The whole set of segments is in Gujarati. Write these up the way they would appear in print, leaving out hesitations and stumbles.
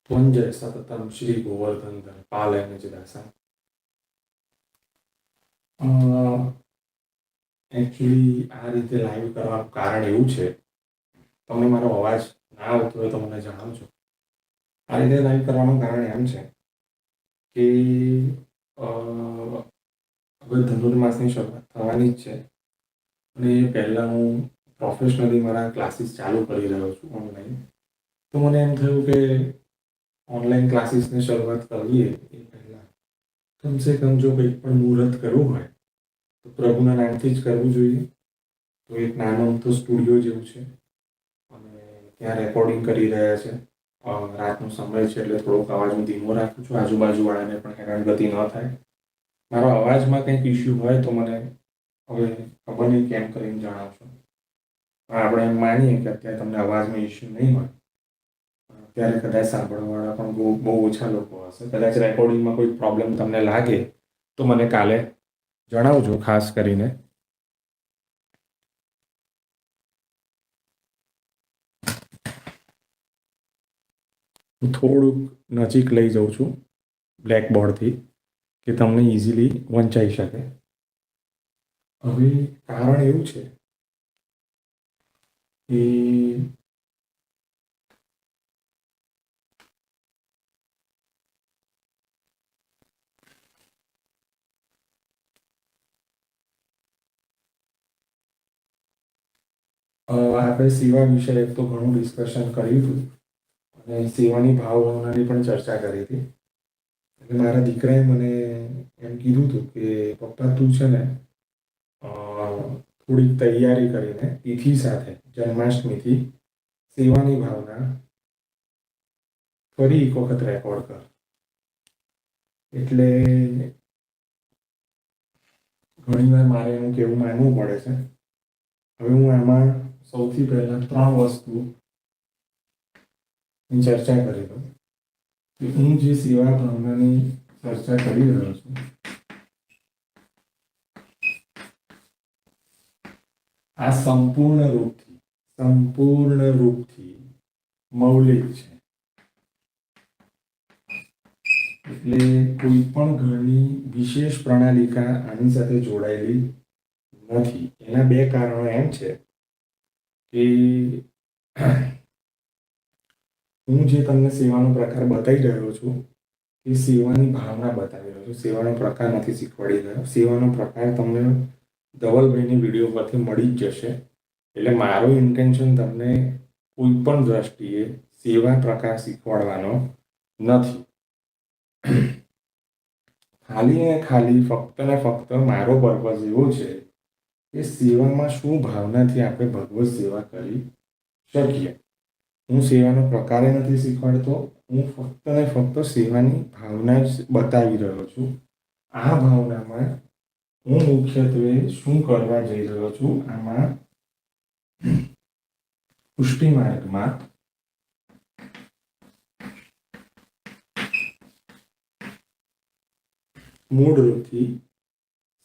त्वञ्जय सततं श्री गोवर्धन पालयन जदासा। એકચ્યુઅલી આ રીતે લાઈવ કરવાનું કારણ એવું છે, તમને મારો અવાજ ના આવતો હોય તો મને જણાવજો. આ રીતે લાઈવ કરવાનું કારણ એમ છે કે અ, હવે ધનુર્માસની શરૂઆત થવાની જ છે અને એ પહેલાં હું પ્રોફેશનલી મારા ક્લાસીસ ચાલુ કરી રહ્યો છું ઓનલાઈન. તો મને એમ થયું કે ઓનલાઈન ક્લાસીસની શરૂઆત કરીએ એ પહેલાં કમસે કમ જો કંઈક પણ મુહૂર્ત કરવું હોય તો પ્રભુના નામથી જ કરવું જોઈએ. તો એક નાનો અમથો સ્ટુડિયો જેવું છે અને ત્યાં રેકોર્ડિંગ કરી રહ્યા છે. રાતનો સમય છે એટલે થોડોક અવાજ હું ધીમો રાખું છું, આજુબાજુવાળાને પણ હેરાનગતિ ન થાય. મારો અવાજમાં કંઈક ઇસ્યુ હોય તો મને હવે ખબર નહીં કેમ કરીને જણાવશો. આપણે એમ માનીએ કે અત્યારે તમને અવાજમાં ઇસ્યુ નહીં હોય, ત્યારે કદાચ સાંભળવાવાળા પણ બહુ ઓછા લોકો હશે. કદાચ રેકોર્ડિંગમાં કોઈ પ્રોબ્લેમ તમને લાગે તો મને કાલે જણાવજો ખાસ કરીને. હું થોડુંક નજીક લઈ જાઉં છું બ્લેકબોર્ડથી કે તમને ઇઝીલી વંચાઈ શકે. હવે કારણ એવું છે કે આપણે સેવા વિશે એક તો ઘણું ડિસ્કશન કર્યું હતું અને સેવાની ભાવનાની પણ ચર્ચા કરી હતી. એટલે મારા દીકરાએ મને એમ કીધું હતું કે પપ્પા તું છે ને થોડીક તૈયારી કરીને તિથિ સાથે જન્માષ્ટમીથી સેવાની ભાવના ફરી એક વખત રેકોર્ડ કર. એટલે ઘણીવાર મારે એનું કેવું માનવું પડે છે. હવે હું આમાં સૌથી પહેલાં 3 વસ્તુની ચર્ચા કરી દઉં કે હું જે સેવા ભાવનાની ચર્ચા કરી રહ્યો છું આ સંપૂર્ણ રૂપથી મૌલિક છે. એટલે કોઈ પણ ઘરની વિશેષ પ્રણાલિકા આની સાથે જોડાયેલી નથી. એના 2 કારણો એમ છે કે હું જે તમને સેવાનો પ્રકાર બતાવી રહ્યો છું એ સેવાની ભાવના બતાવી રહ્યો છું, સેવાનો પ્રકાર નથી શીખવાડી રહ્યો. સેવાનો પ્રકાર તમને ધવલભાઈની વિડીયો પરથી મળી જ જશે. એટલે મારું ઇન્ટેન્શન તમને કોઈ પણ દ્રષ્ટિએ સેવા પ્રકાર શીખવાડવાનો નથી. ખાલી ને ખાલી ફક્ત ને ફક્ત મારો પર્પઝ એવો છે કે સેવામાં શું ભાવનાથી આપણે ભગવત સેવા કરી શકીએ. હું સેવાનો પ્રકારે નથી શીખવાડતો, હું ફક્ત ને ફક્ત સેવાની ભાવના જ બતાવી રહ્યો છું. આ ભાવનામાં હું મુખ્યત્વે શું કરવા જઈ રહ્યો છું, આમાં પુષ્ટિ માર્ગમાં મૂળ રૂપથી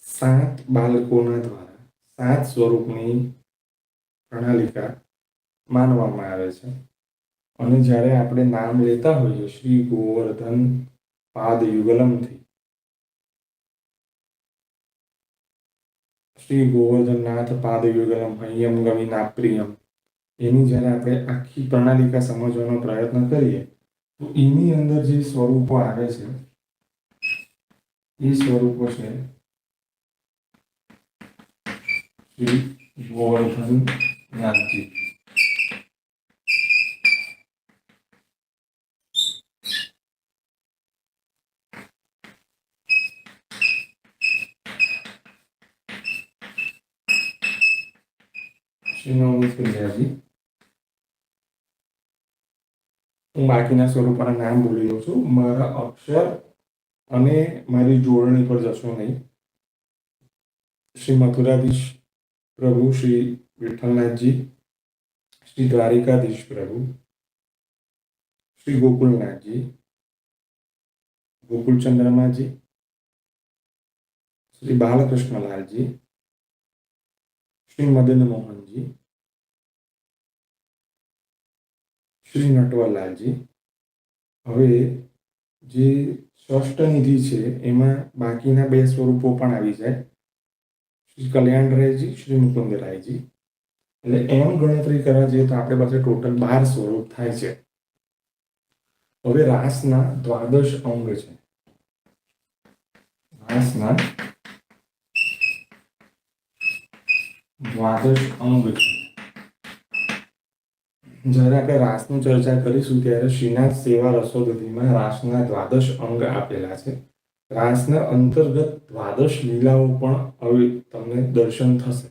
7 બાળકોના દ્વારા 7 સ્વરૂપની પ્રણાલિકા માનવામાં આવે છે. અને જ્યારે આપણે નામ લેતા હોઈએ શ્રી ગોવર્ધન પાદ યુગલમથી, શ્રી ગોવર્ધનનાથ પાદ યુગલમ હૈયમ ગવિના પ્રિયમ, એની જ્યારે આપણે આખી પ્રણાલિકા સમજવાનો પ્રયત્ન કરીએ તો એની અંદર જે સ્વરૂપો આવે છે એ સ્વરૂપો છે શ્રી ગોવર્ધનનાથજી. શ્રી નવનીત વિદ્યાજી. હું બાકીના સ્વરૂપોના નામ ભૂલી લઉં છું. મારા અક્ષર અને મારી જોડણી પર જશો નહીં. શ્રી મથુરાધીશ પ્રભુ શ્રી વિઠ્ઠલનાથજી, શ્રી દ્વારિકાધીશ પ્રભુ, શ્રી ગોકુલનાથજી, ગોકુલચંદ્રમાજી, શ્રી બાલકૃષ્ણલાલજી, શ્રી મદન મોહનજી, શ્રી નટવરલાલજી, હવે જે ષષ્ઠ નિધિ છે એમાં બાકીના 2 સ્વરૂપો પણ આવી જાય, શ્રી કલ્યાણરાયજી, શ્રી મુકુંદરાયજી. એટલે એમ ગણતરી કરવા જઈએ તો આપણે પાસે ટોટલ 12 સ્વરૂપ થાય છે. હવે રાસના દ્વાદશ અંગ છે. રાસના દ્વાદશ અંગ છે. જ્યારે આપણે રાસની ચર્ચા કરીશું ત્યારે શ્રીનાથ સેવા રસોદધીમાં રાસના દ્વાદશ અંગ આપેલા છે. રાસના અંતર્ગત દ્વાદશ લીલાઓ પણ હવે તમને દર્શન થશે.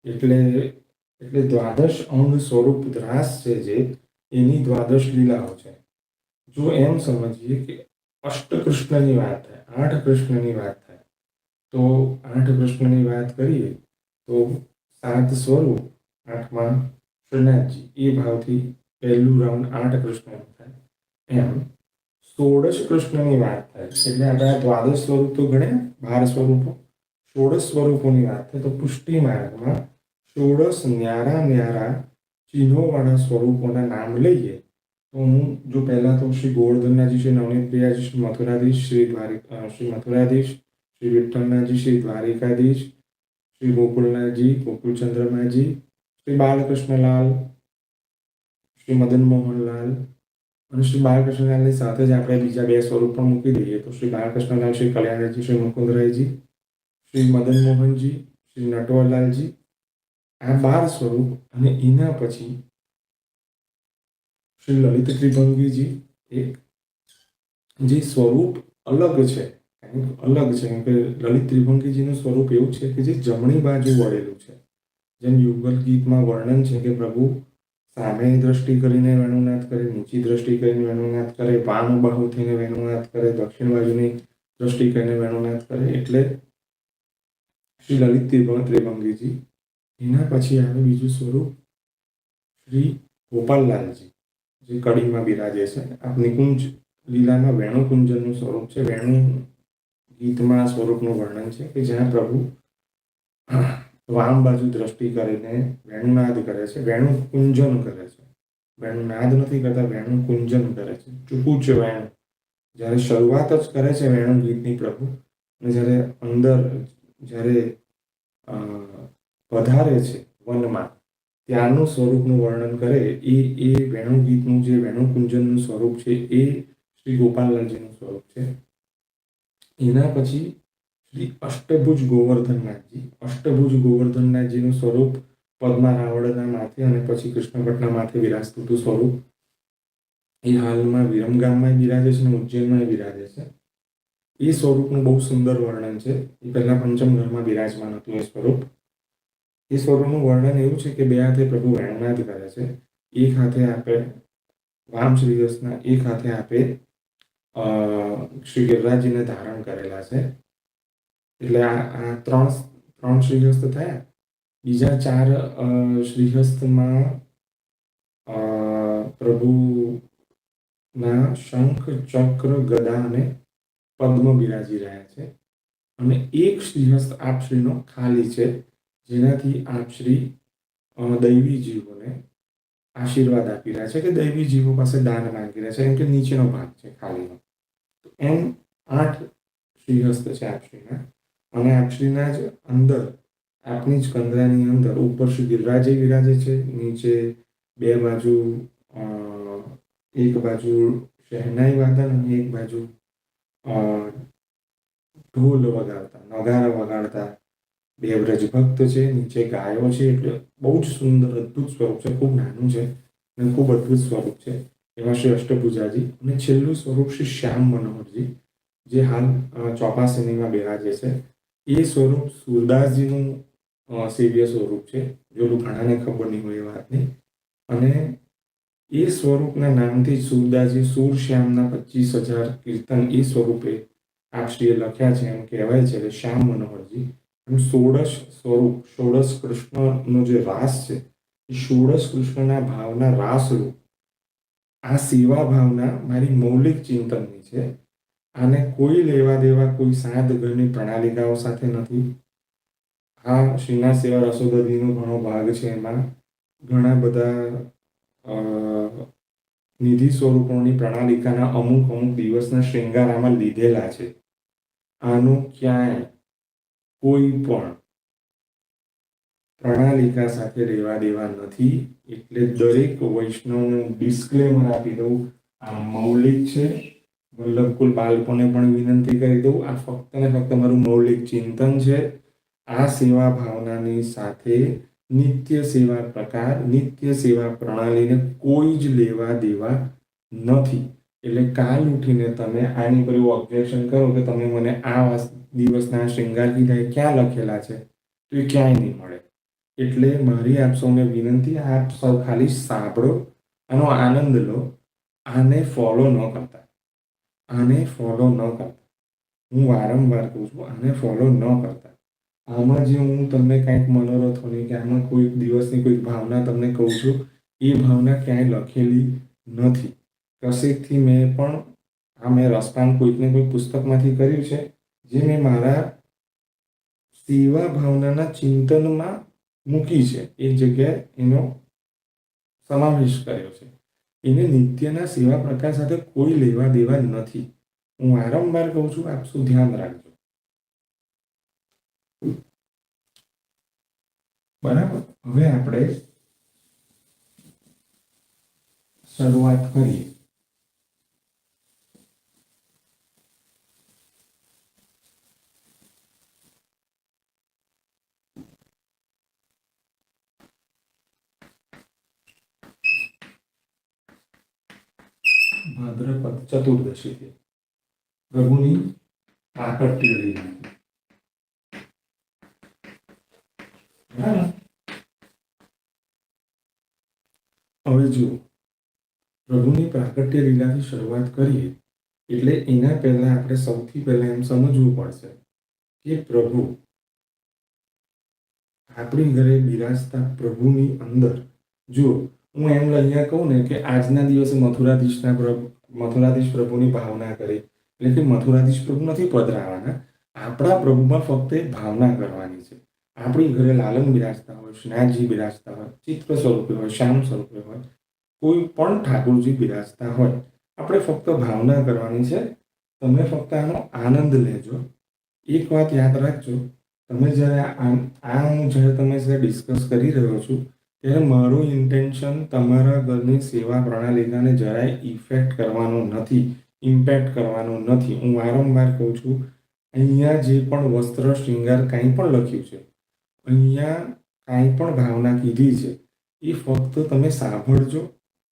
એટલે દ્વાદશ અંગ સ્વરૂપ રાસ છે જે એની દ્વાદશ લીલાઓ છે. જો એમ સમજીએ કે અષ્ટકૃષ્ણની વાત થાય, 8 કૃષ્ણની વાત થાય, તો 8 કૃષ્ણની વાત કરીએ તો 7 સ્વરૂપ, 8માં શ્રીનાથજી, એ ભાવથી પહેલું રાઉન્ડ 8 કૃષ્ણનું થાય. એમ 16 કૃષ્ણની વાત થાય એટલે આપણે આ દ્વાદશ સ્વરૂપ તો ગણ્યા, 12 સ્વરૂપો. 16 સ્વરૂપોની વાત થાય તો પુષ્ટિ માર્ગમાં 16 ન્યારા ન્યારા ચિહ્નોવાળા સ્વરૂપોના નામ લઈએ તો હું જો પહેલા તો શ્રી ગોવર્ધનનાથજી, શ્રી નવનીત પ્રિયાજી, શ્રી મથુરાધીશ, શ્રી મથુરાધીશ, શ્રી વિઠ્ઠલનાથજી, શ્રી દ્વારિકાધીશ, શ્રી ગોકુલનાથજી, ગોકુલચંદ્રમાજી, શ્રી બાલકૃષ્ણલાલ, શ્રી મદન મોહનલાલ, અને શ્રી બાલકૃષ્ણલાલની સાથે જ આપણે બીજા 2 સ્વરૂપ પણ મૂકી દઈએ તો શ્રી બાલકૃષ્ણલાલ, શ્રી કલ્યાણજી, શ્રી મુકુંદરાયજી, શ્રી મદન મોહનજી, શ્રી નટવરલાલજી, આ 12 સ્વરૂપ. અને એના પછી શ્રી લલિત ત્રિભંગીજી, એક જે સ્વરૂપ અલગ છે, અલગ છે કેમ કે લલિત ત્રિભંગીજીનું સ્વરૂપ એવું છે કે જે જમણી બાજુ વળેલું છે. જેમ યુગલ ગીતમાં વર્ણન છે કે પ્રભુ સામે દ્રષ્ટિ કરીને વેણુનાદ કરે, નીચી દ્રષ્ટિ કરીને વેણુનાદ કરે, વામ બાહુ થઈને વેણુનાદ કરે, દક્ષિણ બાજુની દ્રષ્ટિ કરીને વેણુનાદ કરે. એટલે શ્રી લલિત ત્રિભંગીજી. એના પછી આવે બીજું સ્વરૂપ શ્રી ગોપાલલાલજી, જે કડીમાં બિરાજે છે. આ નિકુંજ લીલામાં વેણુકુંજનનું સ્વરૂપ છે. વેણુ ગીતમાં સ્વરૂપનું વર્ણન છે કે જ્યાં પ્રભુ વામ બાજુ દ્રષ્ટિ કરીને વેણુનાદ કરે છે, વેણુ કુંજન કરે છે. વેણુનાદ નથી કરતા, વેણુ કુંજન કરે છે. ચૂકું છે વેણુ. જ્યારે શરૂઆત જ કરે છે વેણુ ગીતની પ્રભુ, અને જ્યારે પધારે છે વનમાં ત્યારનું સ્વરૂપનું વર્ણન કરે એ વેણુ ગીતનું જે વેણુ કુંજનનું સ્વરૂપ છે એ શ્રી ગોપાલલાલજીનું સ્વરૂપ છે. એના પછી શ્રી અષ્ટભુજ ગોવર્ધનનાથજીનું સ્વરૂપ પદ્મા રાવળના માથે અને પછી કૃષ્ણભટ્ટના માથે વિરાજતું સ્વરૂપ. એ હાલમાં વિરમગામમાં બિરાજે છે અને ઉજ્જૈનમાં બિરાજે છે. એ સ્વરૂપનું બહુ સુંદર વર્ણન છે. એ પહેલા પંચમ ઘરમાં બિરાજમાન હતું એ સ્વરૂપ. એ સ્વરૂપનું વર્ણન એવું છે કે 2 હાથે પ્રભુ વેણુનાદ કરે છે. એક હાથે આપે વામ શ્રીહસ્તના, એક હાથે આપે શ્રી ગિરિરાજજીને ધારણ કરેલા છે. એટલે આ ત્રણ શ્રીહસ્ત થયા. બીજા 4 શ્રીહસ્તમાં પ્રભુના શંખ, ચક્ર, ગદા અને પદ્મ બિરાજી રહ્યા છે. અને એક શ્રીહસ્ત આપશ્રીનો ખાલી છે, જેનાથી આપશ્રી દૈવી જીવોને આશીર્વાદ આપી રહ્યા છે કે દૈવી જીવો પાસે દાન માંગી રહ્યા છે, કેમ કે નીચેનો ભાગ છે ખાલીનો. તો એમ 8 શ્રીહસ્ત છે આપશ્રીના. અને આપશ્રીના જ અંદર, આપની જ કંદરાની અંદર ઉપર શ્રી ગિરિરાજે વિરાજે છે, નીચે 2 બાજુ, એક બાજુ શહેનાઈ વાદન અને એક બાજુ ઢોલ વગાડતા, નગારા વગાડતા 2 વ્રજ ભક્ત છે. નીચે ગાયો છે. એટલે બહુ જ સુંદર અદ્ભુત સ્વરૂપ છે. ખૂબ નાનું છે અને ખૂબ અદ્ભુત સ્વરૂપ છે. એમાં શ્રી અષ્ટભુજાજી. અને છેલ્લું સ્વરૂપ શ્રી શ્યામ મનોહરજી, જે હાલ ચોપાસનીમાં બિરાજે છે. એ સ્વરૂપ સુરદાસજીનું સેવ્ય સ્વરૂપ છે. જેવું ઘણાને ખબર નહીં હોય એ વાતની. અને એ સ્વરૂપના નામથી સુરદાસજી સુરશ્યામના 25,000 કીર્તન એ સ્વરૂપે આપશ્રીએ લખ્યા છે. એમ કહેવાય છે કે શ્યામ મનોહરજી. અને 16 સ્વરૂપ, 16 કૃષ્ણનો જે રાસ છે એ 16 કૃષ્ણના ભાવના રાસરૂપ. આ સેવા ભાવના મારી મૌલિક ચિંતનની છે. આને કોઈ લેવા દેવા કોઈ સાત ઘરની પ્રણાલિકાઓ સાથે નથી. આ શ્રીનાથ સેવા રસોદધીનો ઘણો ભાગ છે. એમાં ઘણા બધા નિધિ સ્વરૂપોની પ્રણાલિકાના અમુક અમુક દિવસના શૃંગાર આમાં લીધેલા છે. આનું ક્યાંય કોઈ પણ પ્રણાલિકા સાથે લેવા દેવા નથી. એટલે દરેક વૈષ્ણવનું ડિસ્ક્લેમર આપી દઉં, આ મૌલિક છે. વલ્લભકુલ બાળકોને પણ વિનંતી કરી દઉં, આ ફક્ત ને ફક્ત મારું મૌલિક ચિંતન છે. આ સેવા ભાવનાની સાથે નિત્ય સેવા પ્રકાર, નિત્ય સેવા પ્રણાલીને કોઈ જ લેવા દેવા નથી. એટલે કાલ ઉઠીને તમે આની પર એવું ઓબ્જેક્શન કરો કે તમે મને આ દિવસના શૃંગાર કીધા ક્યાં લખેલા છે, તો એ ક્યાંય નહીં મળે. એટલે મારી આપ સૌને વિનંતી, આપ સૌ ખાલી સાંભળો, આનો આનંદ લો, આને ફોલો ન કરતા, આને ફોલો ન કરતા. હું વારંવાર કહું છું, આને ફોલો ન કરતા. આમાં જે હું તમને કંઈક મનોરથોની કે આમાં કોઈ દિવસની કોઈ ભાવના તમને કહું છું, એ ભાવના ક્યાંય લખેલી નથી. કશેકથી મેં પણ આ મેં રસપાન કોઈકને કોઈ પુસ્તકમાંથી કર્યું છે, જે મેં મારા સેવા ભાવનાના ચિંતનમાં મૂકી છે. એ જગ્યાએ એનો સમાવેશ કર્યો છે. એને નિત્યના સેવા પ્રકાર સાથે કોઈ લેવા દેવા નથી. હું વારંવાર કહું છું, આપ શું ધ્યાન રાખજો. બરાબર. હવે આપણે શરૂઆત કરીએ. ભાદ્રપદ ચતુર્દશીથી પ્રભુની પ્રાકટ્ય લીલા. હવે જુઓ, પ્રભુની પ્રાકટ્ય લીલાથી શરૂઆત કરીએ એટલે એના પહેલા આપણે સૌથી પહેલા એમ સમજવું પડશે કે પ્રભુ આપણી ઘરે બિરાજતા પ્રભુની અંદર, જો હું એમ અહીંયા કહું ને કે આજના દિવસે મથુરાધીશ પ્રભુની ભાવના કરી, એટલે કે મથુરાધીશ પ્રભુ નથી પધરાવાના, આપણા પ્રભુમાં ફક્ત એક ભાવના કરવાની છે. આપણી ઘરે લાલન બિરાજતા હોય, શ્રીનાથજી બિરાજતા હોય, ચિત્ર સ્વરૂપે હોય, શ્યામ સ્વરૂપે હોય, કોઈ પણ ઠાકોરજી બિરાજતા હોય, આપણે ફક્ત ભાવના કરવાની છે. તમે ફક્ત આનો આનંદ લેજો. એક વાત યાદ રાખજો, તમે જ્યારે હું જ્યારે તમે સાથે ડિસ્કસ કરી રહ્યો છું ત્યારે મારું ઇન્ટેન્શન તમારા ઘરની સેવા પ્રણાલિકાને જરાય ઇફેક્ટ કરવાનો નથી, ઇમ્પેક્ટ કરવાનો નથી. હું વારંવાર કહું છું, અહીંયા જે પણ વસ્ત્ર શૃંગાર કાંઈ પણ લખ્યું છે, અહીંયા કાંઈ પણ ભાવના કીધી છે, એ ફક્ત તમે સાંભળજો.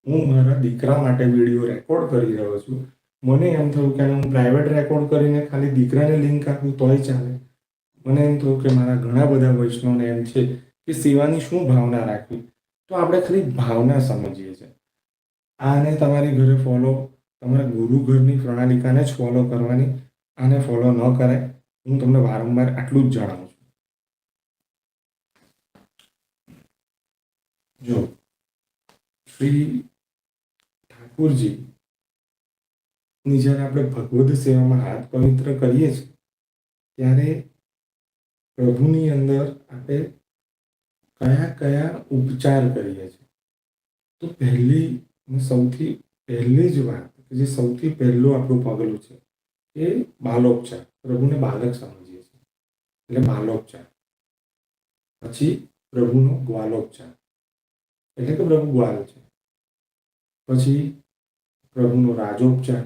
હું મારા દીકરા માટે વિડીયો રેકોર્ડ કરી રહ્યો છું. મને એમ થયું કે હું પ્રાઇવેટ રેકોર્ડ કરીને ખાલી દીકરાને લિંક આપું તોય ચાલે. મને એમ થયું કે મારા ઘણા બધા વૈષ્ણવને એમ છે કે સેવાની શું ભાવના રાખવી, તો આપણે ખાલી ભાવના સમજીએ છીએ. આને તમારી ઘરે ફોલો, તમારા ગુરુ ઘરની પ્રણાલિકાને જ ફોલો કરવાની, આને ફોલો ન કરાય. હું તમને વારંવાર આટલું જ જણાવું છું. જો શ્રી ઠાકોરજી ની જ્યારે આપણે ભગવદ સેવામાં હાથ પવિત્ર કરીએ છીએ ત્યારે પ્રભુની અંદર આપણે કયા કયા ઉપચાર કરીએ છીએ, તો સૌથી પહેલી જ વાત, જે સૌથી પહેલું આપણું પગલું છે એ બાલોપચાર. પ્રભુને બાલક સમજીએ છીએ એટલે બાલોપચાર. પછી પ્રભુનો ગ્વાલોપચાર એટલે કે પ્રભુ ગ્વાલ છે. પછી પ્રભુનો રાજોપચાર,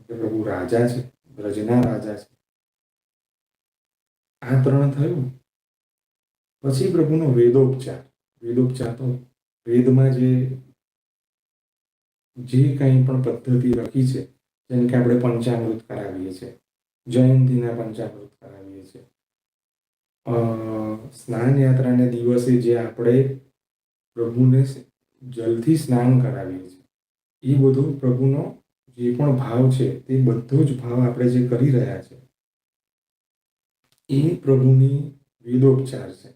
પ્રભુ રાજા છે, બ્રજના રાજા છે. આ 3 થયું. પછી પ્રભુનો વેદોપચાર. વેદોપચાર તો વેદમાં જે કંઈ પણ પદ્ધતિ લખી છે, જેમ કે આપણે પંચામૃત કરાવીએ છીએ, જયંતીના પંચામૃત કરાવીએ છીએ, સ્નાન યાત્રાના દિવસે જે આપણે પ્રભુને જલથી સ્નાન કરાવીએ છીએ, એ બધું પ્રભુનો જે પણ ભાવ છે તે બધો જ ભાવ આપણે જે કરી રહ્યા છે એ પ્રભુની વેદોપચાર છે.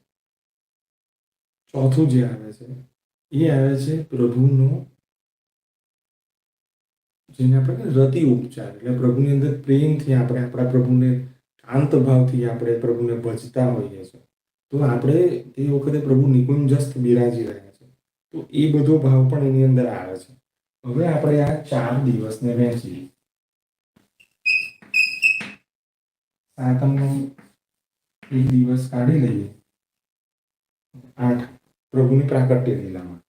ચોથું જે આવે છે એ આવે છે પ્રભુનો, જેને આપણે રતિ ઉપચાર, એટલે પ્રભુની અંદર પ્રેમથી આપણે આપણા પ્રભુને શાંત ભાવથી આપણે પ્રભુને ભજતા હોઈએ છીએ. તો આપણે તે વખતે પ્રભુ નિકુંજસ્થ બિરાજી રહ્યા છે, તો એ બધો ભાવ પણ એની અંદર આવે છે. હવે આપણે આ 4 દિવસને વહેંચીએ. સાતમનો એક દિવસ કાઢી લઈએ. 8 પ્રભુની પ્રાકટ્ય લીલામાં.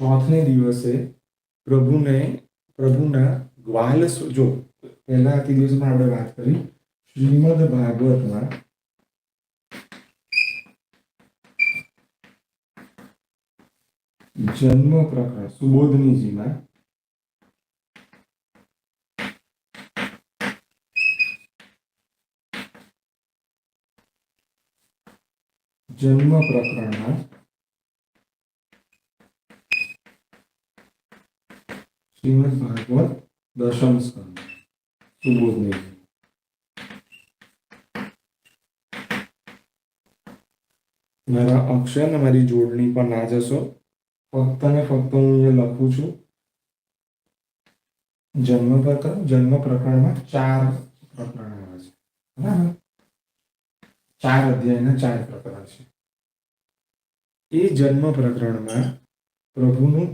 ચોથને દિવસે પ્રભુના ગ્વાલ, જો પહેલા દિવસમાં આપણે વાત કરી શ્રીમદ ભાગવતમાં જન્મ પ્રકરણ સુબોધનીજીમાં જન્મ પ્રકરણમાં શ્રીમદ ભાગવત દશમ સ્કંદ સુબોધનીજી. મારા અક્ષર અને મારી જોડણી પર ના જશો. ફક્ત ને ફક્ત હું અહીંયા લખું છું જન્મ પ્રકરણમાં 4 પ્રકરણ આવે છે. બરાબર, 4 અધ્યાયના 4 પ્રકરણ છે. એ જન્મ પ્રકરણમાં પ્રભુના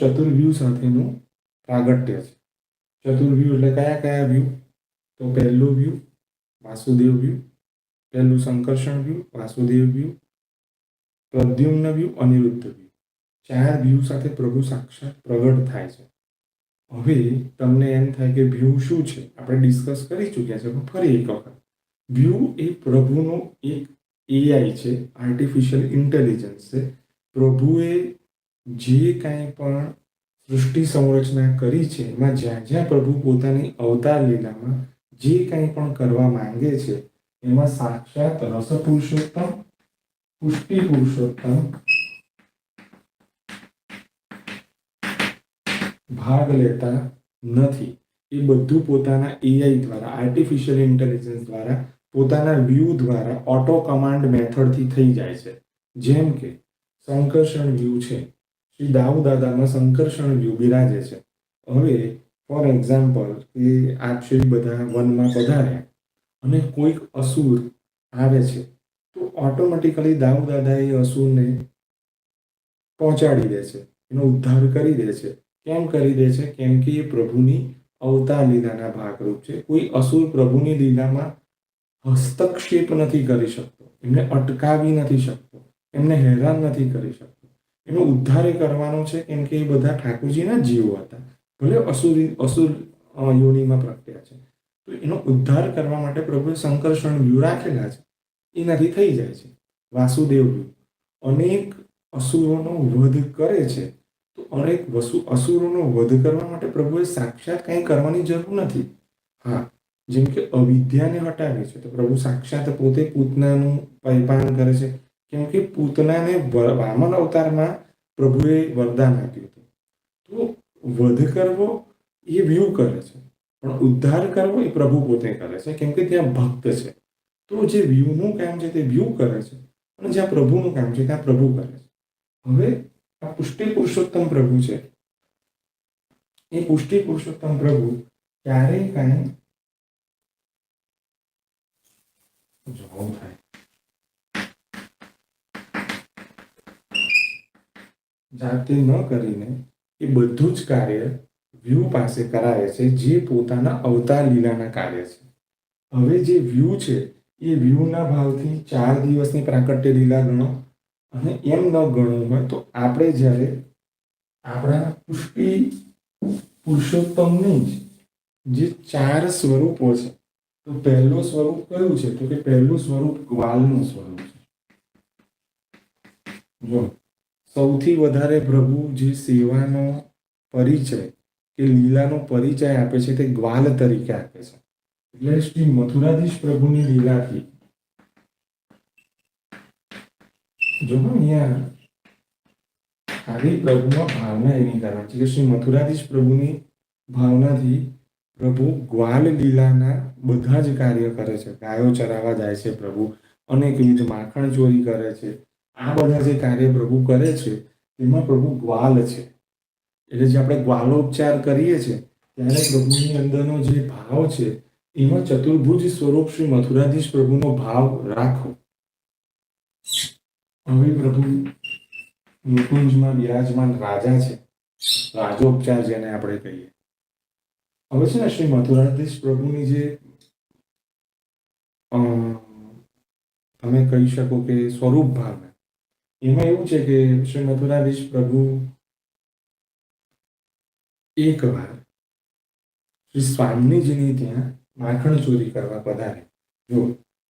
ચતુર્વ્યૂહ સાથેનું પ્રાગટ્ય છે. ચતુર્વ્યૂહ એટલે કયા કયા વ્યૂહ? તો પહેલું વ્યૂહ વાસુદેવ વ્યૂહ, પહેલું સંકર્ષણ વ્યૂહ, વાસુદેવ વ્યૂહ, પ્રદ્યુમ્ન વ્યૂહ, અનિરુદ્ધ વ્યૂહ. 4 વ્યૂહ સાથે પ્રભુ સાક્ષાત પ્રગટ થાય છે. હવે તમને એમ થાય કે વ્યૂહ શું છે? આપણે ડિસ્કસ કરી ચૂક્યા છે, પણ ફરી એક વખત. વ્યૂહ એ પ્રભુનું એક એઆઈ છે, આર્ટિફિશિયલ ઇન્ટેલિજન્સ છે. પ્રભુએ જે કાંઈ પણ સૃષ્ટિ સંરચના કરી છે એમાં જ્યાં જ્યાં પ્રભુ પોતાની અવતાર લીલામાં જે કાંઈ પણ કરવા માંગે છે એમાં સાક્ષાત રસ પુરુષોત્તમ, પુષ્ટિ પુરુષોત્તમ ભાગ લેતા નથી. એ બધું પોતાના એઆઈ દ્વારા, આર્ટિફિશિયલ ઇન્ટેલિજન્સ દ્વારા, પોતાના વ્યૂ દ્વારા ઓટો કમાન્ડ મેથડથી થઈ જાય છે. જેમ કે સંકર્ષણ વ્યૂ છે, શ્રી દાઉ દાદામાં સંકર્ષણ વ્યૂ બિરાજે છે. હવે ફોર એક્ઝામ્પલ કે આપ શ્રી બધા વનમાં પધાર્યા અને કોઈક અસુર આવે છે, તો ઓટોમેટિકલી દાઉ દાદા એ અસુરને પહોંચાડી દે છે, એનો ઉદ્ધાર કરી દે છે. કેમ કરી દે છે? કેમ કે એ પ્રભુની અવતાર લીલાના ભાગરૂપ છે. કોઈ અસુર પ્રભુની લીલામાં હસ્તક્ષેપ નથી કરી શકતો, એમને અટકાવી નથી શકતો, એમને હેરાન નથી કરી શકતો. એનો ઉદ્ધાર કરવાનો છે, કેમ કે એ બધા ઠાકોરજીના જીવો હતા, ભલે અસુર યોનિમાં પ્રગટ્યા છે. તો એનો ઉદ્ધાર કરવા માટે પ્રભુએ સંકર્ષણ વ્યૂહ રાખેલા છે, એનાથી થઈ જાય છે. વાસુદેવ વ્યૂહ અનેક અસુરોનો વધ કરે છે. તો અનેક અસુરોનો વધ કરવા માટે પ્રભુએ સાક્ષાત કંઈ કરવાની જરૂર નથી. હા, જેમ કે અવિદ્યાને હટાવી છે તો પ્રભુ સાક્ષાત પોતે પૂતનાનું પરિપાલન કરે છે. કેમ કે પૂતનાને વામન અવતારમાં પ્રભુએ વરદાન આપ્યું હતું. તો વધ કરવો એ વ્યૂહ કરે છે, પણ ઉદ્ધાર કરવો એ પ્રભુ પોતે કરે છે, કેમ કે ત્યાં ભક્ત છે. તો જે વ્યૂહનું કામ છે તે વ્યૂહ કરે છે, અને જ્યાં પ્રભુનું કામ છે ત્યાં પ્રભુ કરે છે. હવે આ પુષ્ટિ પુરુષોત્તમ પ્રભુ છે, એ પુષ્ટિ પુરુષોત્તમ પ્રભુ ક્યારેય કાંઈ જાતે ન કરીને એ બધું જ કાર્ય વ્યૂહ પાસે કરાવે છે, જે પોતાના અવતાર લીલાના કાર્ય છે. હવે જે વ્યૂહ છે એ વ્યૂહના ભાવથી 4 દિવસની પ્રાકટ્ય લીલા ગણો, અને એમ ન ગણવું હોય તો આપણે જ્યારે આપણા પુષ્ટિ પુરુષોત્તમની જે 4 સ્વરૂપો છે, તો પહેલું સ્વરૂપ કયું છે? તો કે પહેલું સ્વરૂપ ગ્વાલનું સ્વરૂપ છે. જો સૌથી વધારે પ્રભુ જે સેવાનો પરિચય કે લીલાનો પરિચય આપે છે તે ગ્વાલ તરીકે આપે છે. એટલે શ્રી મથુરાધીશ પ્રભુની લીલાથી જો અહીંયા ખાલી પ્રભુમાં ભાવના એવી કરવાની છે કે શ્રી મથુરાધીશ પ્રભુની ભાવનાથી પ્રભુ ગ્વાલ લીલાના બધા જ કાર્ય કરે છે. ગાયો ચરાવવા જાય છે પ્રભુ, અનેકવિધ માખણ ચોરી કરે છે. આ બધા જે કાર્ય પ્રભુ કરે છે એમાં પ્રભુ ગ્વાલ છે. એટલે જે આપણે ગ્વાલોપચાર કરીએ છીએ ત્યારે પ્રભુની અંદરનો જે ભાવ છે એમાં ચતુર્ભુજ સ્વરૂપ શ્રી મથુરાધીશ પ્રભુનો ભાવ રાખો. હવે પ્રભુ નિકુંજમાં બિરાજમાન રાજા છે, રાજોપચાર જેને આપણે કહીએ. હવે છે ને શ્રી મથુરાધીશ પ્રભુની જે તમે કહી શકો કે સ્વરૂપ ભાવના, એમાં એવું છે કે શ્રી મથુરાધીશ પ્રભુ એકવાર શ્રી સ્વામીજીની ત્યાં માખણ ચોરી કરવા પધારે. જો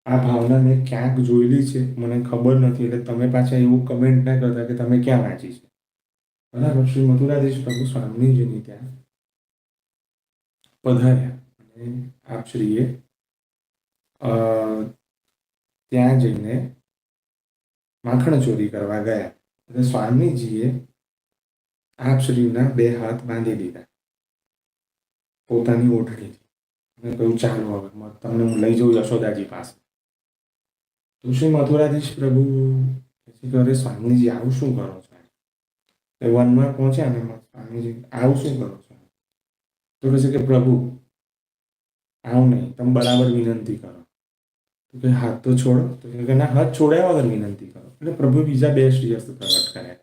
આ ભાવના મેં ક્યાંક જોયેલી છે, મને ખબર નથી, એટલે તમે પાછા એવું કમેન્ટ ના કરતા કે તમે ક્યાં વાંચી છે. બરાબર. શ્રી મથુરાધીશ પ્રભુ સ્વામીજીની ત્યાં પધાર્યા અને આપશ્રીએ ત્યાં જઈને માખણ ચોરી કરવા ગયા અને સ્વામીજીએ આપશ્રીના 2 હાથ બાંધી દીધા પોતાની ઓઢણીથી અને કહ્યું, ચાલો હવે તમને હું લઈ જાઉં યશોદાજી પાસે. તો શ્રી મથુરાધીશ પ્રભુ કહે, સ્વામીજી આવું શું કરો છો? એ વનમાં પહોંચ્યા ને સ્વામીજી, આવું શું કરો છો? તો કહે છે કે પ્રભુ આવું નહીં, તમે બરાબર વિનંતી કરો. તો કે હાથ તો છોડો. તો કે ના, હાથ છોડ્યા વગર વિનંતી કરો. એટલે પ્રભુ બીજા 2 શ્રીહસ્ત પ્રગટ કર્યા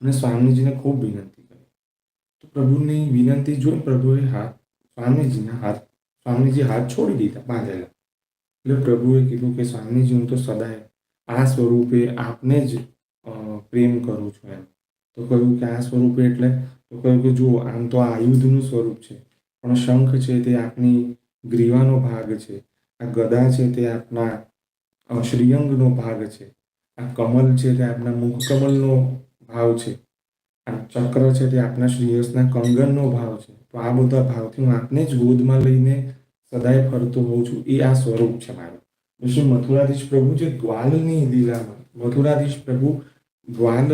અને સ્વામીજીને ખૂબ વિનંતી કરી. તો પ્રભુની વિનંતી જોઈ પ્રભુએ સ્વામીજી હાથ છોડી દીધા બાંધેલા. એટલે પ્રભુએ કીધું કે સ્વામીજી, હું તો સદાય આ સ્વરૂપે આપને જ પ્રેમ કરું છું એમ. તો કહ્યું કે આ સ્વરૂપે એટલે? તો કહ્યું કે જુઓ, આમ તો આ આયુધનું સ્વરૂપ છે, પણ શંખ છે તે આપની ગ્રીવાનો ભાગ છે, આ ગદા છે તે આપના શ્રીઅંગનો ભાગ છે, આ કમલ છે તે આપના મુખ કમલનો ભાવ છે, આ ચક્ર છે તે આપના શ્રીહસ્તના કંગનનો ભાવ છે. તો આ બધા ભાવથી હું આપને જ ગોદમાં લઈને સદાય ફરતો હોઉં છું. એ આ સ્વરૂપ છે મારું. શ્રી મથુરાધીશ પ્રભુ જે ગ્વાલની લીલામાં, મથુરાધીશ પ્રભુ ગ્વાલ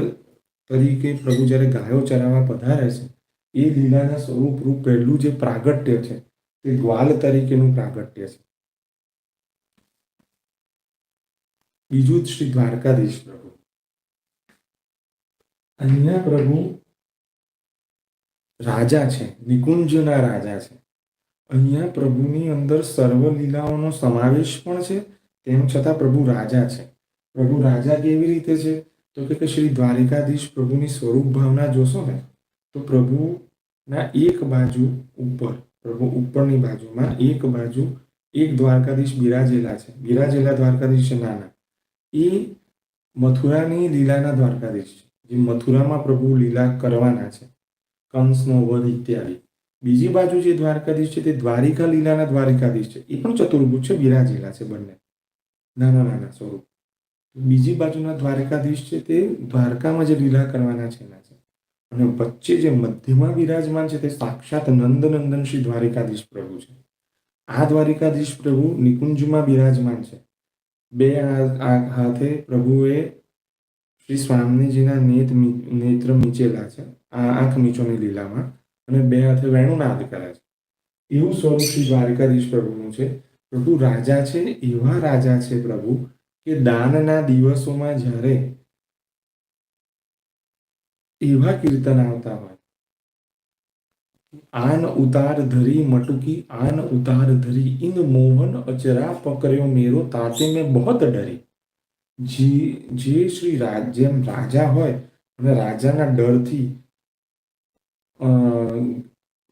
તરીકે પ્રભુ જ્યારે ગાયો ચરાવવા પધારે છે, એ લીલાના સ્વરૂપ રૂપ પહેલું જે પ્રાગટ્ય છે તે ગ્વાલ તરીકેનું પ્રાગટ્ય છે. બીજું જ શ્રી દ્વારકાધીશ પ્રભુ. અહીંયા પ્રભુ રાજા છે, નિકુંજના રાજા છે. અહીંયા પ્રભુની અંદર સર્વ લીલાઓનો સમાવેશ પણ છે, તેમ છતાં પ્રભુ રાજા છે. પ્રભુ રાજા કેવી રીતે છે? તો કે શ્રી દ્વારિકાધીશ પ્રભુની સ્વરૂપ ભાવના જોશો ને તો પ્રભુના એક બાજુ ઉપર, પ્રભુ ઉપરની બાજુમાં એક બાજુ એક દ્વારકાધીશ બિરાજેલા છે. બિરાજેલા દ્વારકાધીશ નાના, એ મથુરાની લીલાના દ્વારકાધીશ છે, જે મથુરામાં પ્રભુ લીલા કરવાના છે, કંસનો વધ ઇત્યાદિ. બીજી બાજુ જે દ્વારકાધીશ છે તે દ્વારિકા લીલાના દ્વારિકાધીશ છે, એ પણ ચતુર્ભુજ છે, બિરાજેલા છે બંને નાના નાના સ્વરૂપ. બીજી બાજુના દ્વારકાધીશ છે તે દ્વારકામાં જે લીલા કરવાના છે એના છે. અને વચ્ચે જે મધ્યમાં બિરાજમાન છે તે સાક્ષાત નંદનંદન શ્રી દ્વારિકાધીશ પ્રભુ છે. આ દ્વારિકાધીશ પ્રભુ નિકુંજમાં બિરાજમાન છે. 2 હાથે પ્રભુએ શ્રી સ્વામીજીના નેત્ર મીચેલા છે, આ આંખ મીચોની લીલામાં, અને 2 હાથે વેણુનાદ કરે છે. એવું સ્વરૂપ શ્રી દ્વારિકાધીશ પ્રભુનું છે. પ્રભુ રાજા છે, એવા રાજા છે પ્રભુ કે દાનના દિવસોમાં જ્યારે એવા કીર્તન આવતા હોય, આન ઉતાર ધરી મટુકી, આન ઉતાર ધરી ઇન મોહન અચરા પકડ્યો મેરો, તાતે મેં બહોત ડરી. જે શ્રી જેમ રાજા હોય અને રાજાના ડરથી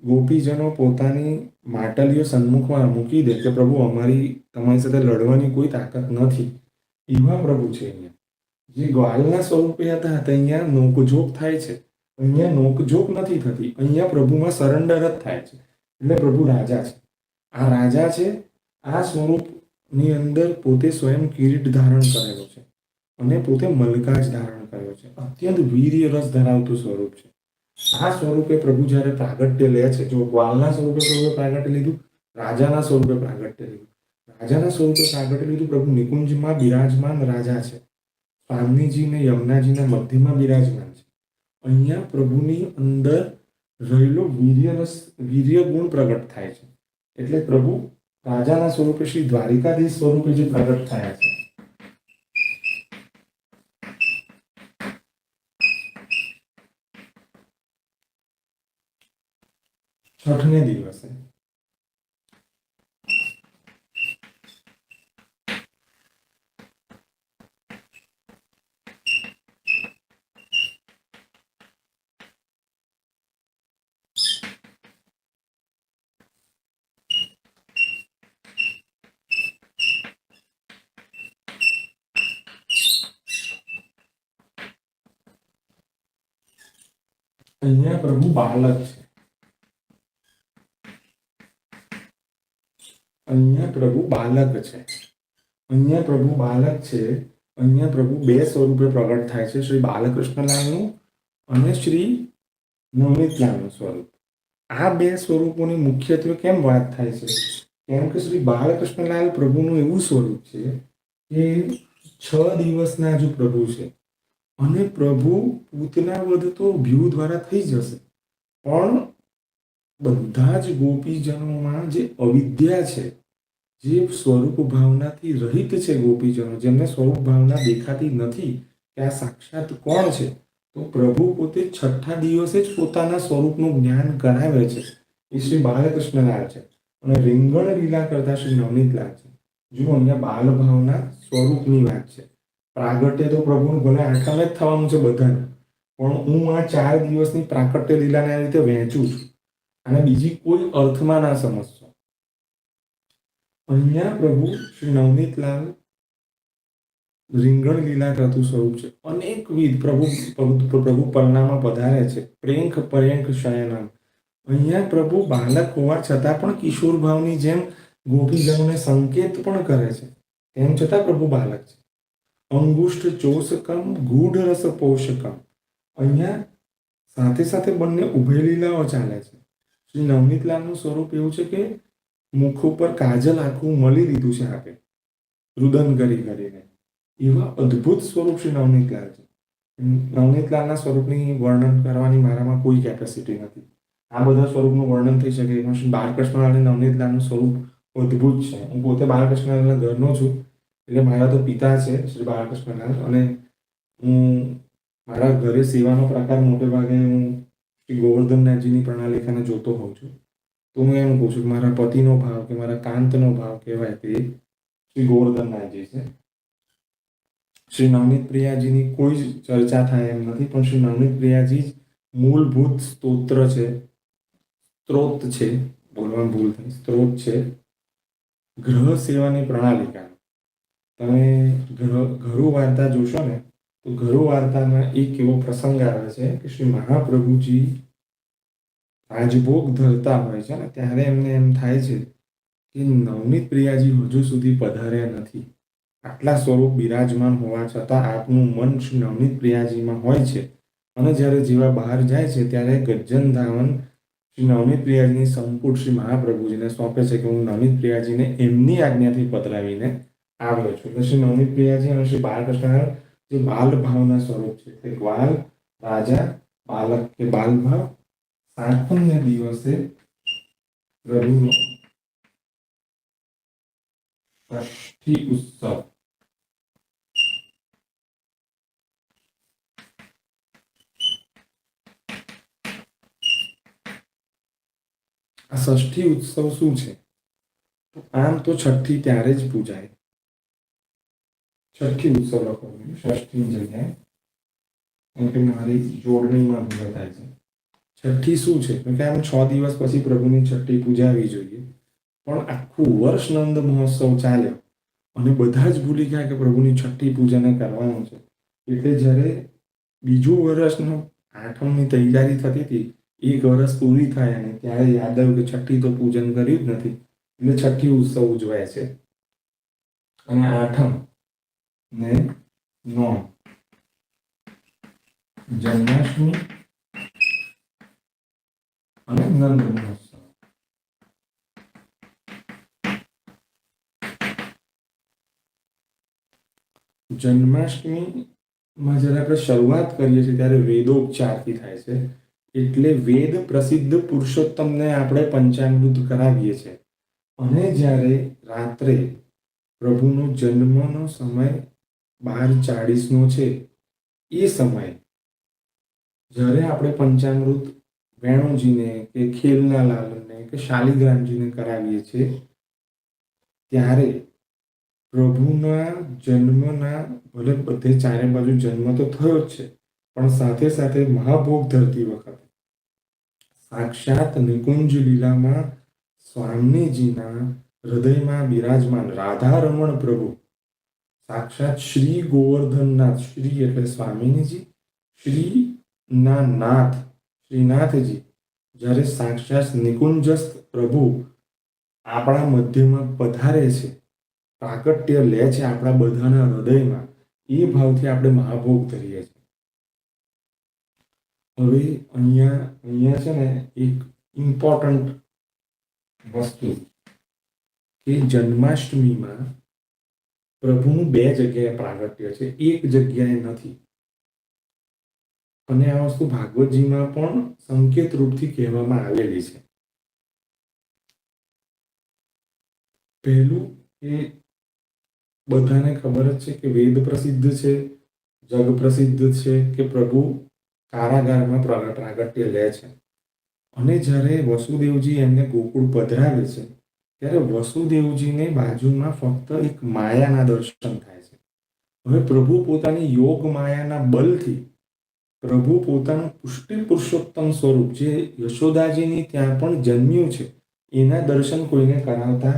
ગોપીજનો પોતાની માટલીઓ સન્મુખમાં મૂકી દે કે પ્રભુ તમારી સાથે લડવાની કોઈ તાકાત નથી, એવા પ્રભુ છે. અહીંયા જે ગ્વાલના સ્વરૂપે હતા અહીંયા નોકઝોક થાય છે, અહીંયા નોકઝોક નથી થતી, અહીંયા પ્રભુમાં સરેન્ડર જ થાય છે. એટલે પ્રભુ રાજા છે. આ રાજા છે. આ સ્વરૂપની અંદર પોતે સ્વયં કિરીટ ધારણ કરેલો છે અને પોતે મલકાજ ધારણ કર્યો છે. અત્યંત વીર્ય રસ ધરાવતું સ્વરૂપ છે. આ સ્વરૂપે પ્રભુ જ્યારે પ્રાગટ્ય લે છે, જો ગ્વાલના સ્વરૂપે પ્રભુએ પ્રાગટ્ય લીધું, રાજાના સ્વરૂપે પ્રાગટ્ય લીધું. રાજાના સ્વરૂપે પ્રાગટ્ય લીધું પ્રભુ નિકુંજમાં બિરાજમાન રાજા છે. સ્વામીજી ને યમુનાજીના મધ્યમાં બિરાજમાન છે. અહીંયા પ્રભુની અંદર રહેલો વીર્ય ગુણ પ્રગટ થાય છે. એટલે પ્રભુ રાજાના સ્વરૂપે શ્રી દ્વારિકાધીશ સ્વરૂપે જે પ્રગટ થયા છે. છઠને દિવસે અહીંયા પ્રભુ બાલક છે, અહીંયા પ્રભુ બાલક છે, અહીંયા પ્રભુ બાલક છે. અહીંયા પ્રભુ બે સ્વરૂપે પ્રગટ થાય છે, શ્રી બાલકૃષ્ણલાલનું અને શ્રી નવનીતલાલનું સ્વરૂપ. આ બે સ્વરૂપોની મુખ્યત્વે કેમ વાત થાય છે? કેમ કે શ્રી બાલકૃષ્ણલાલ પ્રભુનું એવું સ્વરૂપ છે કે 6 દિવસના જ પ્રભુ છે અને પ્રભુ પૂતના વધ તો ભ્યુ દ્વારા થઈ જશે, પણ બધા જ ગોપીજનોમાં જે અવિદ્યા છે, જે સ્વરૂપ ભાવનાથી રહિત છે ગોપીજનો, જેમને સ્વરૂપ ભાવના દેખાતી નથી કે આ સાક્ષાત કોણ છે, તો પ્રભુ પોતે 6ઠા દિવસે જ પોતાના સ્વરૂપનું જ્ઞાન કરાવે છે. એ શ્રી બાલકૃષ્ણલાલ છે અને રીંગણ લીલા કરતા શ્રી નવનીતલાલ છે. જુઓ, અહીંયા બાલ ભાવના સ્વરૂપની વાત છે. પ્રાગટ્ય તો પ્રભુનું ભલે આઠમે જ થવાનું છે બધાને, પણ હું આ 4 દિવસની પ્રાગટ્ય લીલાને આ રીતે વહેંચું છું અને બીજી કોઈ અર્થમાં ના સમજશો. અહીંયા પ્રભુ શ્રી નવનીતલાલ રીંગણ લીલા કરતું સ્વરૂપ છે. અનેકવિધ પ્રભુ પલનામાં પધારે છે. પ્રેંખ પર્યંક શયનમ. અહીંયા પ્રભુ બાલક હોવા છતાં પણ કિશોર ભાવની જેમ ગોપીજનોને સંકેત પણ કરે છે. તેમ છતાં પ્રભુ બાલક છે. અંગુષ્ઠ ચોષકમ ગૂઢ રસ પોષકમ. અહીંયા સાથે સાથે બંને ઉભય લીલાઓ ચાલે છે. શ્રી નવનીતલાલનું સ્વરૂપ એવું છે કે મુખ ઉપર કાજલ આખું મળી લીધું છે આપે, રુદન કરી કરીને. એવા અદ્ભુત સ્વરૂપ શ્રી નવનીતલાલ છે. નવનીતલાલના સ્વરૂપની વર્ણન કરવાની મારામાં કોઈ કેપેસિટી નથી. આ બધા સ્વરૂપનું વર્ણન થઈ શકે એમાં શ્રી બાલકૃષ્ણલાલ અને નવનીતલાલનું સ્વરૂપ અદ્ભુત છે. હું પોતે બાલકૃષ્ણલાલના ઘરનો છું, એટલે મારા તો પિતા છે શ્રી બાલકૃષ્ણલાલ, અને હું મારા ઘરે સેવાનો પ્રકાર મોટે ભાગે હું શ્રી ગોવર્ધનનાથજીની પ્રણાલિકાને જોતો હોઉં છું. તો હું એમ કહું છું કે મારા પતિનો ભાવ કે મારા કાંતનો ભાવ કહેવાય તે શ્રી ગોવર્ધનનાથજી છે. શ્રી નવનીત પ્રિયાજીની કોઈ જ ચર્ચા થાય એમ નથી, પણ શ્રી નવનીત પ્રિયાજી જ મૂળભૂત સ્તોત્ર છે, સ્ત્રોત છે, બોલવામાં ભૂલ થઈ, સ્ત્રોત છે ગ્રહ સેવાની પ્રણાલિકા. તમે ઘરુ વાર્તા જોશો ને, તો ઘરુ વાર્તામાં એક એવો પ્રસંગ આવે છે કે શ્રી મહાપ્રભુજી રાજભોગ ધરતા હોય છે ને, ત્યારે એમને એમ થાય છે કે નવનીત પ્રિયાજી હજુ સુધી પધાર્યા નથી. આટલા સ્વરૂપ બિરાજમાન હોવા છતાં આપનું મન શ્રી નવનીત પ્રિયાજીમાં હોય છે. અને જ્યારે જેવા બહાર જાય છે ત્યારે ગજ્જન ધાવન શ્રી નવનીત પ્રિયાજીની સંપુટ શ્રી મહાપ્રભુજીને સોંપે છે કે હું નવનીત પ્રિયાજીને એમની આજ્ઞાથી પધરાવીને આવ્યો છું. એટલે શ્રી નવનીત પ્રિયાજી અને શ્રી બાલકૃષ્ણ જે બાલ ભાવના સ્વરૂપ છે, તે ગ્વાલ, રાજા, બાલક કે બાલ ભાવ. 7મને દિવસે પ્રભુનો ષષ્ઠી ઉત્સવ. આ ષષ્ઠી ઉત્સવ શું છે? આમ તો છઠ્ઠી ત્યારે જ પૂજાય. છઠ્ઠી ઉત્સવ લખો, ષષ્ઠીની જગ્યાએ, કેમ કે મારી જોડણીમાં ભૂલ થાય છે. છઠ્ઠી શું છે? કેમ કે આમ 6 દિવસ પછી પ્રભુની છઠ્ઠી પૂજાવી જોઈએ, પણ આખું વર્ષ નંદ મહોત્સવ ચાલ્યો અને બધા જ ભૂલી ગયા કે પ્રભુની છઠ્ઠી પૂજાને કરવાનું છે. એટલે જ્યારે બીજું વર્ષનો 8મની તૈયારી થતી હતી, 1 વર્ષ પૂરી થાય અને ત્યારે યાદ આવ્યું કે છઠ્ઠી તો પૂજન કર્યું જ નથી, એટલે છઠ્ઠી ઉત્સવ ઉજવાય છે. અને 8મ ને 9 જન્માષ્ટમી અને નંદ મહોત્સવ. જન્માષ્ટમીમાં જ્યારે આપણે શરૂઆત કરીએ છીએ ત્યારે વેદોપચારથી થાય છે. એટલે વેદ પ્રસિદ્ધ પુરુષોત્તમને આપણે પંચામૃત કરાવીએ છીએ. અને જ્યારે રાત્રે પ્રભુનો જન્મનો સમય 12:40નો છે, એ સમયે જ્યારે આપણે પંચામૃત વેણુજીને કે ખેલનાલાલને કે શાલિગ્રામજીને કરાવીએ છીએ, ત્યારે પ્રભુના જન્મના ભલે બધે ચારે બાજુ જન્મ તો થયો જ છે, પણ સાથે સાથે મહાભોગ ધરતી વખતે સાક્ષાત નિકુંજ લીલામાં સ્વામીજીના હૃદયમાં બિરાજમાન રાધારમણ પ્રભુ, સાક્ષાત શ્રી ગોવર્ધનનાથ, શ્રી એટલે સ્વામીજી, શ્રી ના નાથ શ્રીનાથજી જ્યારે સાક્ષાત નિકુંજસ્થ પ્રભુ આપણા મધ્યમાં પધારે છે, પ્રાકટ્ય લે છે આપણા બધાના હૃદયમાં, એ ભાવથી આપણે મહાભોગ ધરીએ છીએ. હવે અહીંયા છે ને એક ઇમ્પોર્ટન્ટ વસ્તુ કે જન્માષ્ટમીમાં પ્રભુનું બે જગ્યાએ પ્રાગટ્ય છે, એક જગ્યાએ નથી. અને આ વસ્તુ ભાગવતજીમાં પણ સંકેત રૂપથી કહેવામાં આવેલી છે. પહેલું કે બધાને ખબર જ છે કે વેદ પ્રસિદ્ધ છે, જગ પ્રસિદ્ધ છે કે પ્રભુ કારાગારમાં પ્રાગટ્ય લે છે. અને જ્યારે વસુદેવજી એમને ગોકુળ પધરાવે છે ત્યારે વસુદેવજીને બાજુમાં ફક્ત એક માયાના દર્શન થાય છે. હવે પ્રભુ પોતાની યોગ માયાના બલથી પ્રભુ પોતાનું પુષ્ટિ પુરુષોત્તમ સ્વરૂપ જે યશોદાજીની ત્યાં પણ જન્મ્યું છે એના દર્શન કોઈને કરાવતા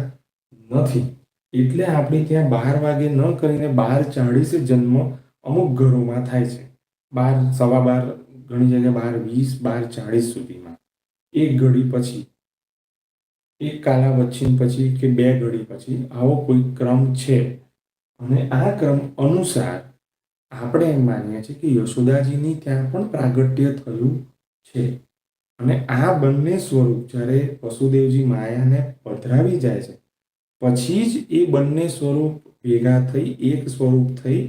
નથી. એટલે આપણે ત્યાં 12 વાગે ન કરીને 12:40 જન્મ અમુક ઘરોમાં થાય છે. 12, 12:15, ઘણી જગ્યાએ 12:20, 12:40 સુધીમાં, એક ઘડી પછી, એક કાલાવચ્છિન પછી કે 2 ઘડી પછી આવો કોઈ ક્રમ છે. અને આ ક્રમ અનુસાર આપણે એમ માનીએ છીએ કે યશોદાજીની ત્યાં પણ પ્રાગટ્ય થયું છે. અને આ બંને સ્વરૂપ જ્યારે વસુદેવજી માયાને પધરાવી જાય છે પછી જ એ બંને સ્વરૂપ ભેગા થઈ એક સ્વરૂપ થઈ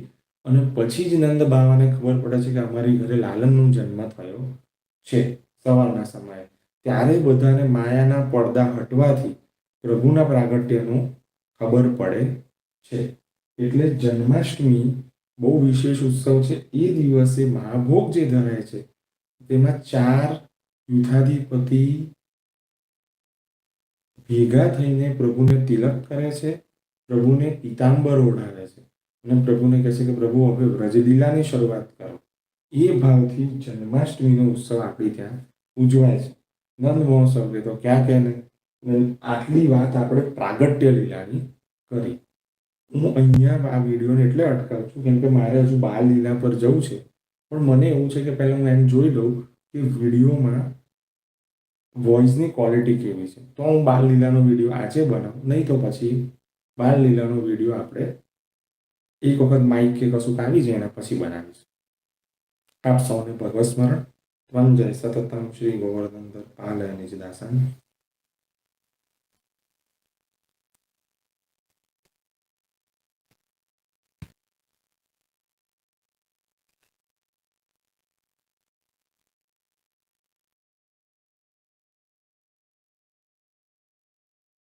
અને પછી જ નંદ બાવાને ખબર પડે છે કે અમારી ઘરે લાલનનો જન્મ થયો છે સવારના સમયે. ત્યારે બધાને માયાના પડદા હટવાથી પ્રભુના પ્રાગટ્યનું ખબર પડે છે. એટલે જન્માષ્ટમી બહુ વિશેષ ઉત્સવ છે. એ દિવસે મહાભોગ જે ધરાય છે તેમાં 4 યુદ્ધાધિપતિ ભેગા થઈને પ્રભુને તિલક કરે છે, પ્રભુને પીતાંબર ઓઢાવે છે અને પ્રભુને કહે છે કે પ્રભુ હવે વ્રજલીલાની શરૂઆત કરો. એ ભાવથી જન્માષ્ટમીનો ઉત્સવ આપણી ત્યાં ઉજવાય છે. નંદ મહોત્સવ તો ક્યાં કહે ને, આટલી વાત આપણે પ્રાગટ્ય લીલાની કરી. હું અહીંયા આ વિડીયોને એટલે અટકાવું છું કેમ કે મારે હજુ બાલ લીલા પર જવું છે. પણ મને એવું છે કે પહેલાં હું એમ જોઈ લઉં કે વિડીયોમાં વોઇસની ક્વોલિટી કેવી છે. તો હું બાલ લીલાનો વિડીયો આજે બનાવું, નહીં તો પછી બાલ લીલાનો વિડીયો આપણે એક વખત માઇક કે કશુંક આવી જાય એના પછી બનાવીશું. આપ સૌને ભગવત સ્મરણ. ત્વં જય સતતમ શ્રી ગોવર્ધન પાલય નિજ દાસન.